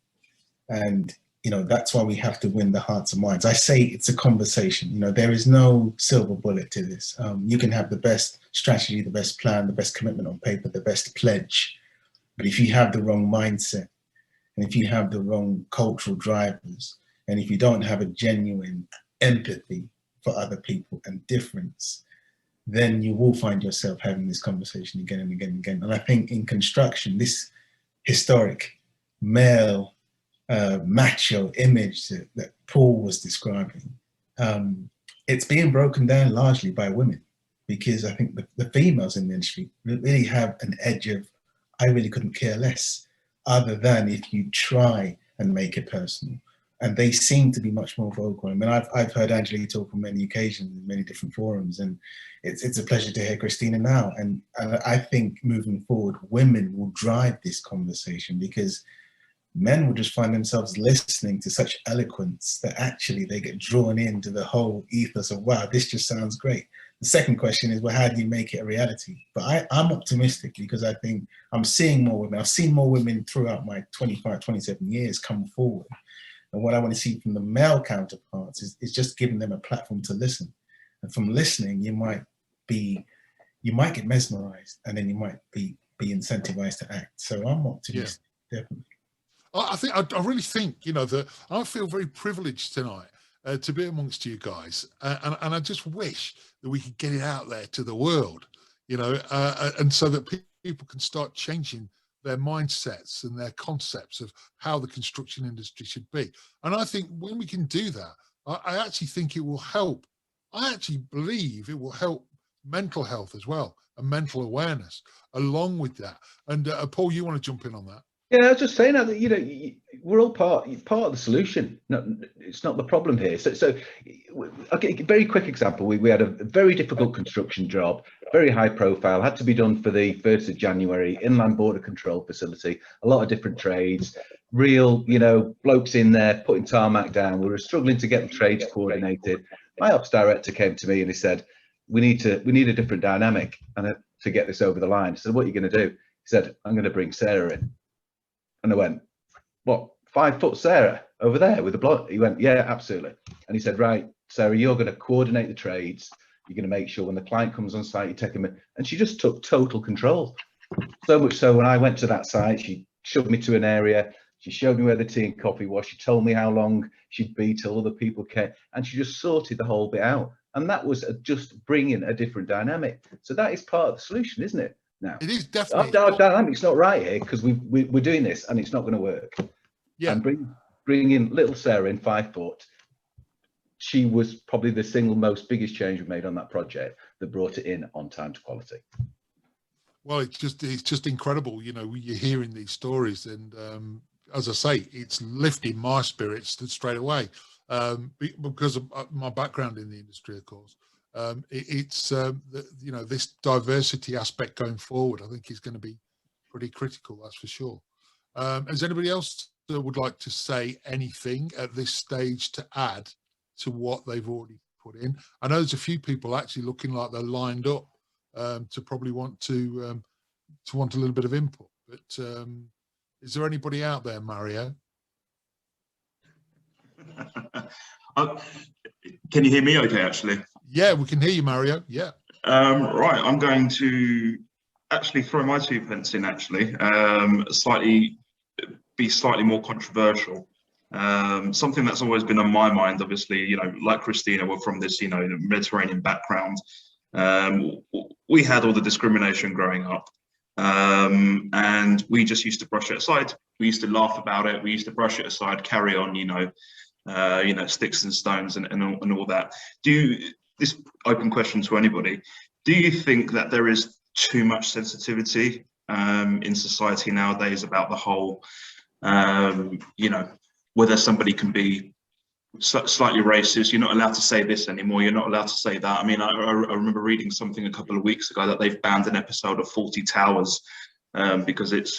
And, you know, that's why we have to win the hearts and minds. I say it's a conversation. You know, there is no silver bullet to this. You can have the best strategy, the best plan, the best commitment on paper, the best pledge. But if you have the wrong mindset, and if you have the wrong cultural drivers, and if you don't have a genuine empathy for other people and difference, then you will find yourself having this conversation again and again and again. And I think in construction, this historic male macho image that Paul was describing, it's being broken down largely by women, because I think the females in the industry really have an edge of, I really couldn't care less, other than if you try and make it personal. And they seem to be much more vocal. I mean, I've heard Angeli talk on many occasions in many different forums, and it's a pleasure to hear Christina now. And I think moving forward, women will drive this conversation, because men will just find themselves listening to such eloquence that actually they get drawn into the whole ethos of, wow, this just sounds great. The second question is, well, how do you make it a reality? But I'm optimistic, because I think I'm seeing more women. I've seen more women throughout my 25, 27 years come forward. And what I want to see from the male counterparts is just giving them a platform to listen. And from listening, you might get mesmerized, and then you might be incentivized to act. So I'm optimistic, definitely. I really think, you know, that I feel very privileged tonight to be amongst you guys, and I just wish that we could get it out there to the world, you know, and so that people can start changing their mindsets and their concepts of how the construction industry should be. And I think when we can do that, I actually think it will help. I actually believe it will help mental health as well, and mental awareness along with that. And Paul, you want to jump in on that? Yeah, I was just saying that, you know, we're all part of the solution. No, it's not the problem here. So okay, very quick example. We had a very difficult construction job, very high profile, had to be done for the 1st of January, inland border control facility, a lot of different trades, real, you know, blokes in there putting tarmac down. We were struggling to get the trades coordinated. My ops director came to me and he said, we need a different dynamic and to get this over the line. I said, what are you going to do? He said, I'm going to bring Sarah in. And I went, what, 5 foot Sarah over there with the blood? He went, yeah, absolutely. And he said, right, Sarah, you're going to coordinate the trades. You're going to make sure when the client comes on site, you take them in. And she just took total control. So much so when I went to that site, she shoved me to an area. She showed me where the tea and coffee was. She told me how long she'd be till other people came. And she just sorted the whole bit out. And that was just bringing a different dynamic. So that is part of the solution, isn't it? Now, it is definitely. Our dynamic's not right here because we're doing this and it's not going to work. Yeah. And bring in little Sarah in 5 foot. She was probably the single most biggest change we made on that project that brought it in on time to quality. Well, it's just incredible. You know, you're hearing these stories, and as I say, it's lifting my spirits straight away because of my background in the industry, of course. You know, this diversity aspect going forward, I think, is going to be pretty critical. That's for sure. Is anybody else that would like to say anything at this stage to add to what they've already put in? I know there's a few people actually looking like they're lined up to probably want to want a little bit of input, but is there anybody out there, Mario? Can you hear me okay, actually? Yeah, we can hear you, Mario. Yeah. Right, I'm going to actually throw my 2 pence in, actually, be slightly more controversial. Something that's always been on my mind, obviously, you know, like Christina, we're from this, you know, Mediterranean background. We had all the discrimination growing up, and we just used to brush it aside. We used to laugh about it. We used to brush it aside, carry on, you know, sticks and stones and all that. This open question to anybody, do you think that there is too much sensitivity in society nowadays about the whole, you know, whether somebody can be slightly racist? You're not allowed to say this anymore. You're not allowed to say that. I mean, I remember reading something a couple of weeks ago that they've banned an episode of 40 Towers because it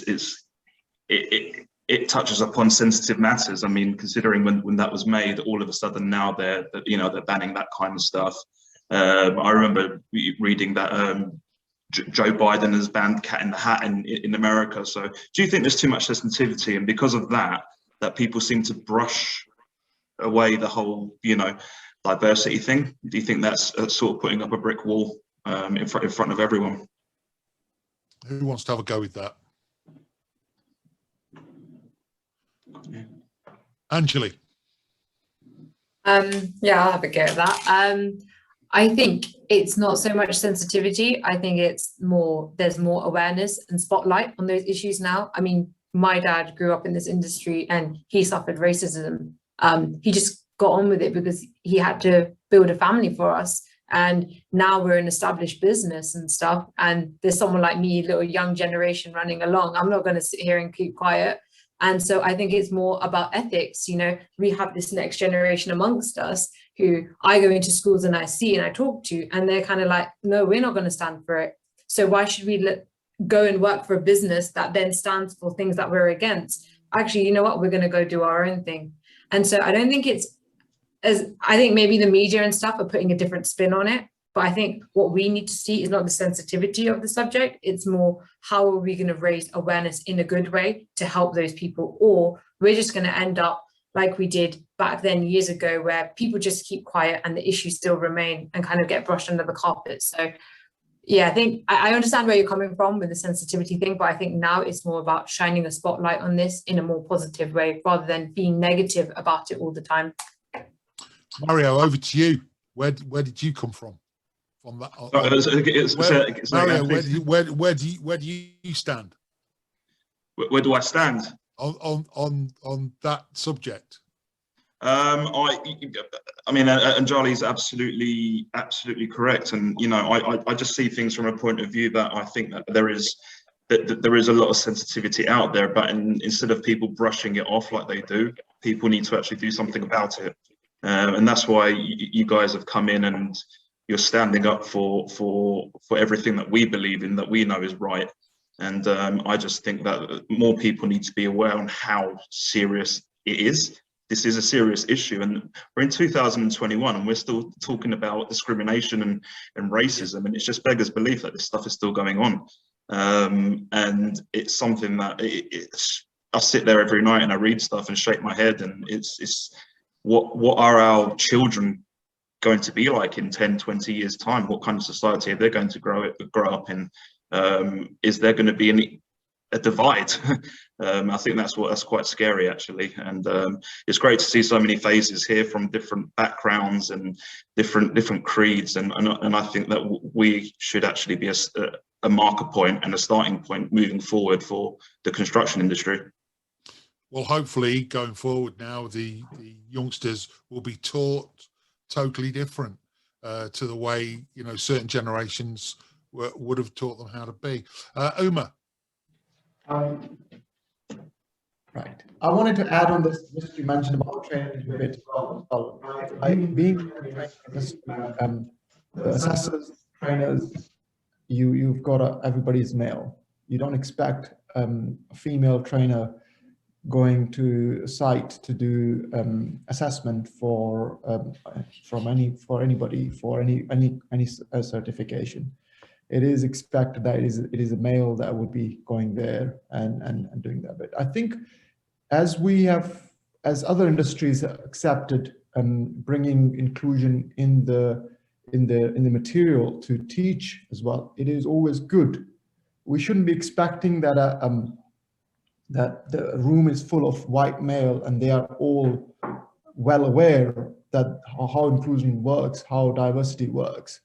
touches upon sensitive matters. I mean, considering when that was made, all of a sudden now they're banning that kind of stuff. I remember reading that Joe Biden has banned Cat in the Hat in America. So do you think there's too much sensitivity, and because of that people seem to brush away the whole, you know, diversity thing? Do you think that's sort of putting up a brick wall in front of everyone? Who wants to have a go with that? Yeah. Angeli. Yeah, I'll have a go at that. I think it's not so much sensitivity. I think it's there's more awareness and spotlight on those issues now. I mean, my dad grew up in this industry and he suffered racism. He just got on with it because he had to build a family for us. And now we're an established business and stuff. And there's someone like me, little young generation running along. I'm not going to sit here and keep quiet. And so I think it's more about ethics. You know, we have this next generation amongst us who I go into schools and I see and I talk to, and they're kind of like, no, we're not going to stand for it. So why should we go and work for a business that then stands for things that we're against? Actually, you know what? We're going to go do our own thing. And so I don't think I think maybe the media and stuff are putting a different spin on it. But I think what we need to see is not the sensitivity of the subject. It's more, how are we going to raise awareness in a good way to help those people? Or we're just going to end up like we did back then years ago, where people just keep quiet and the issues still remain and kind of get brushed under the carpet. So yeah, I think I understand where you're coming from with the sensitivity thing, but I think now it's more about shining a spotlight on this in a more positive way rather than being negative about it all the time. Mario, over to you. Where did you come from? From that, Mario, where do you stand? Where do I stand on that subject? I mean, Angeli's absolutely correct, and you know, I just see things from a point of view that I think that there is a lot of sensitivity out there, but instead of people brushing it off like they do, people need to actually do something about it, and that's why you guys have come in and you're standing up for everything that we believe in, that we know is right. And I just think that more people need to be aware on how serious it is. This is a serious issue, and we're in 2021 and we're still talking about discrimination and racism, and it's just beggars belief that this stuff is still going on. And it's something that I sit there every night and I read stuff and shake my head, and it's what are our children going to be like in 10, 20 years time? What kind of society are they going to grow up in? Is there going to be a divide? I think that's quite scary, actually. And it's great to see so many faces here from different backgrounds and different creeds. And I think that we should actually be a marker point and a starting point moving forward for the construction industry. Well, hopefully going forward now, the youngsters will be taught totally different to the way, you know, certain generations would have taught them how to be. Uma. Right. I wanted to add on this, you mentioned about training a bit. Being the assessors, trainers, you've got everybody's male. You don't expect a female trainer going to a site to do assessment for anybody for any certification. It is expected that it is a male that would be going there and doing that. But I think as other industries accepted bringing inclusion in the material to teach as well, it is always good. We shouldn't be expecting that that the room is full of white male and they are all well aware that how inclusion works, how diversity works.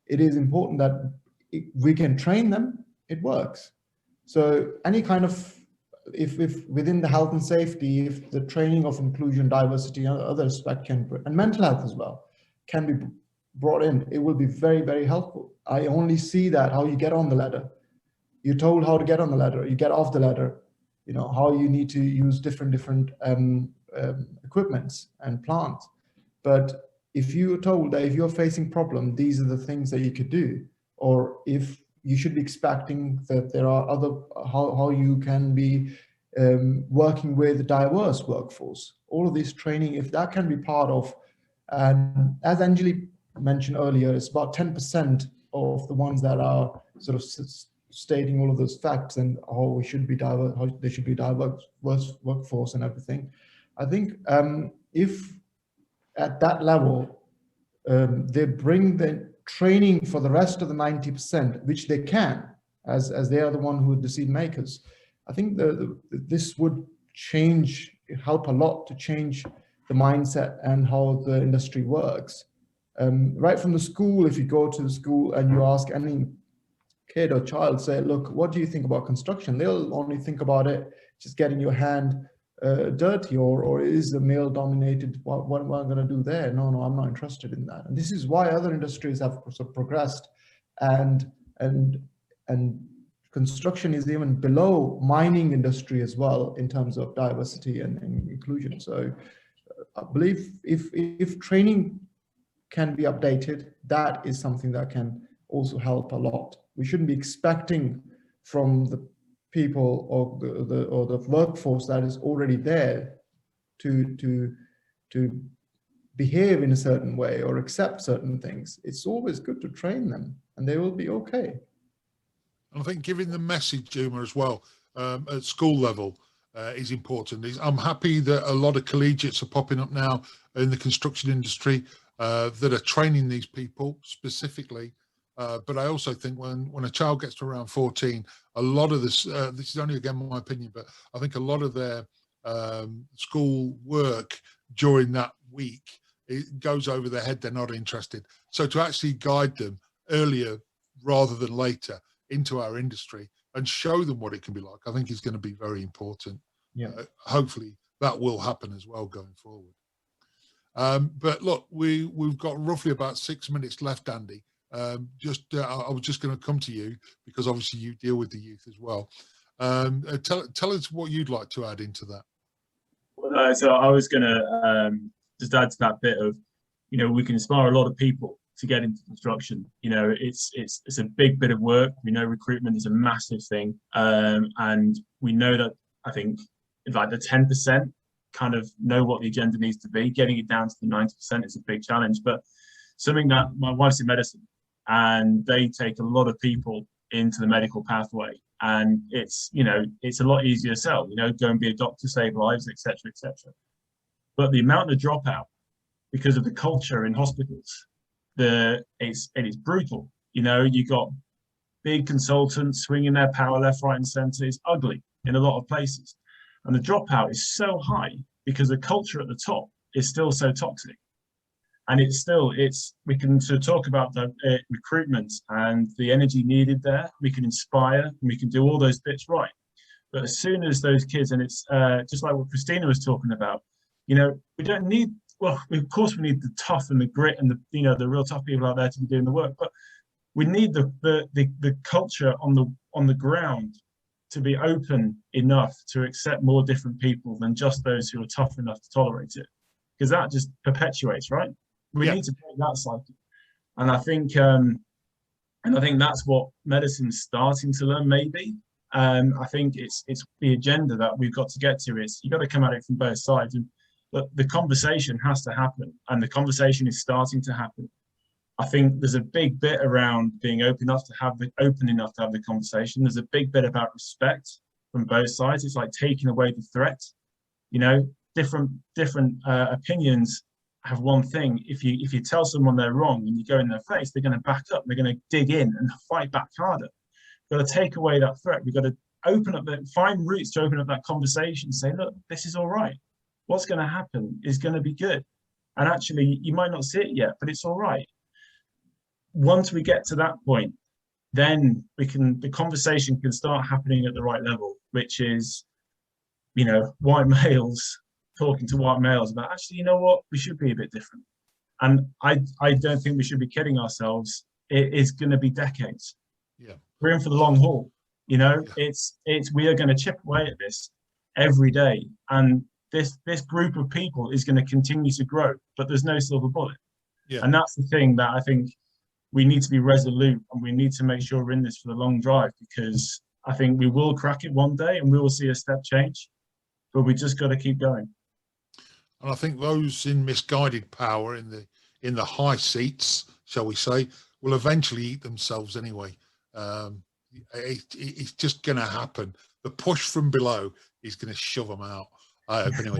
It is important that we can train them, it works. So any kind of, if within the health and safety, if the training of inclusion, diversity, and other aspects and mental health as well, can be brought in, it will be very, very helpful. I only see that how you get on the ladder. You're told how to get on the ladder, you get off the ladder, you know, how you need to use different equipments and plants. But if you're told that if you're facing problem, these are the things that you could do, or if you should be expecting that there are other, how you can be working with a diverse workforce. All of this training, if that can be part of, and as Angeli mentioned earlier, it's about 10% of the ones that are sort of stating all of those facts and how we should be diverse, how there should be diverse workforce and everything. I think if at that level they bring the training for the rest of the 90%, which they can, as they are the one who are decision makers, I think this would help a lot to change the mindset and how the industry works. Right from the school, if you go to the school and you ask any kid or child, say, look, what do you think about construction? They'll only think about it just getting your hand dirty, or is the male dominated, what am I going to do there? No, I'm not interested in that. And this is why other industries have sort of progressed, and construction is even below mining industry as well in terms of diversity and inclusion. So I believe if training can be updated, that is something that can also help a lot. We shouldn't be expecting from the people or the workforce that is already there to behave in a certain way or accept certain things. It's always good to train them, and they will be okay. I think giving the message, Uma, as well at school level is important. I'm happy that a lot of collegiates are popping up now in the construction industry that are training these people specifically. But I also think when a child gets to around 14, a lot of this is only again my opinion, but I think a lot of their school work during that week, it goes over their head. They're not interested. So to actually guide them earlier rather than later into our industry and show them what it can be like, I think is going to be very important. Yeah. Hopefully that will happen as well going forward. But look, we've got roughly about 6 minutes left, Andy. I was just going to come to you because obviously you deal with the youth as well. Tell us what you'd like to add into that. So I was going to just add to that bit of, you know, we can inspire a lot of people to get into construction. You know, it's a big bit of work. We know recruitment is a massive thing, and we know that I think like the 10% kind of know what the agenda needs to be. Getting it down to the 90% is a big challenge, but something that my wife's in medicine, and they take a lot of people into the medical pathway, and it's, you know, it's a lot easier to sell, you know, go and be a doctor, save lives, etc., etc. But the amount of dropout because of the culture in hospitals, it is brutal. You know, you got big consultants swinging their power left, right, and centre. It's ugly in a lot of places, and the dropout is so high because the culture at the top is still so toxic. And we can sort of talk about the recruitment and the energy needed there. We can inspire, and we can do all those bits right. But as soon as those kids, and it's just like what Christina was talking about, you know, we don't need, well, of course we need the tough and the grit and the, you know, the real tough people out there to be doing the work, but we need the culture on the ground to be open enough to accept more different people than just those who are tough enough to tolerate it, because that just perpetuates, right? We need to break that cycle, and I think that's what medicine's starting to learn. Maybe I think it's the agenda that we've got to get to. Is you've got to come at it from both sides, and the conversation has to happen, and the conversation is starting to happen. I think there's a big bit around being open enough to have the conversation. There's a big bit about respect from both sides. It's like taking away the threat. You know, different opinions have one thing. If you tell someone they're wrong and you go in their face, they're going to back up. They're going to dig in and fight back harder. We've got to take away that threat. We've got to find routes to open up that conversation. Say, look, this is all right. What's going to happen is going to be good. And actually, you might not see it yet, but it's all right. Once we get to that point, then the conversation can start happening at the right level, which is, you know, white males talking to white males about, actually, you know what, we should be a bit different. And I don't think we should be kidding ourselves. It is going to be decades. Yeah, we're in for the long haul. You know, we are going to chip away at this every day, and this group of people is going to continue to grow. But there's no silver bullet. Yeah, and that's the thing that I think we need to be resolute, and we need to make sure we're in this for the long drive, because I think we will crack it one day, and we will see a step change. But we just got to keep going. And I think those in misguided power in the high seats, shall we say, will eventually eat themselves anyway. It's just going to happen. The push from below is going to shove them out. Anyway,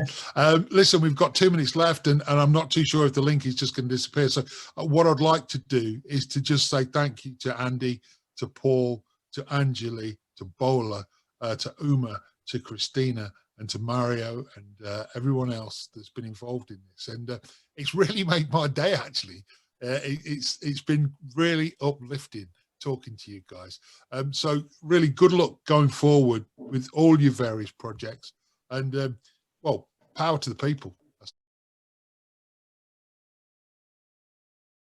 listen, we've got 2 minutes left, and I'm not too sure if the link is just going to disappear. So what I'd like to do is to just say thank you to Andy, to Paul, to Angeli, to Bola, to Uma, to Christina, and to Mario, and everyone else that's been involved in this. And it's really made my day, actually. It's been really uplifting talking to you guys. So really good luck going forward with all your various projects. And well, power to the people.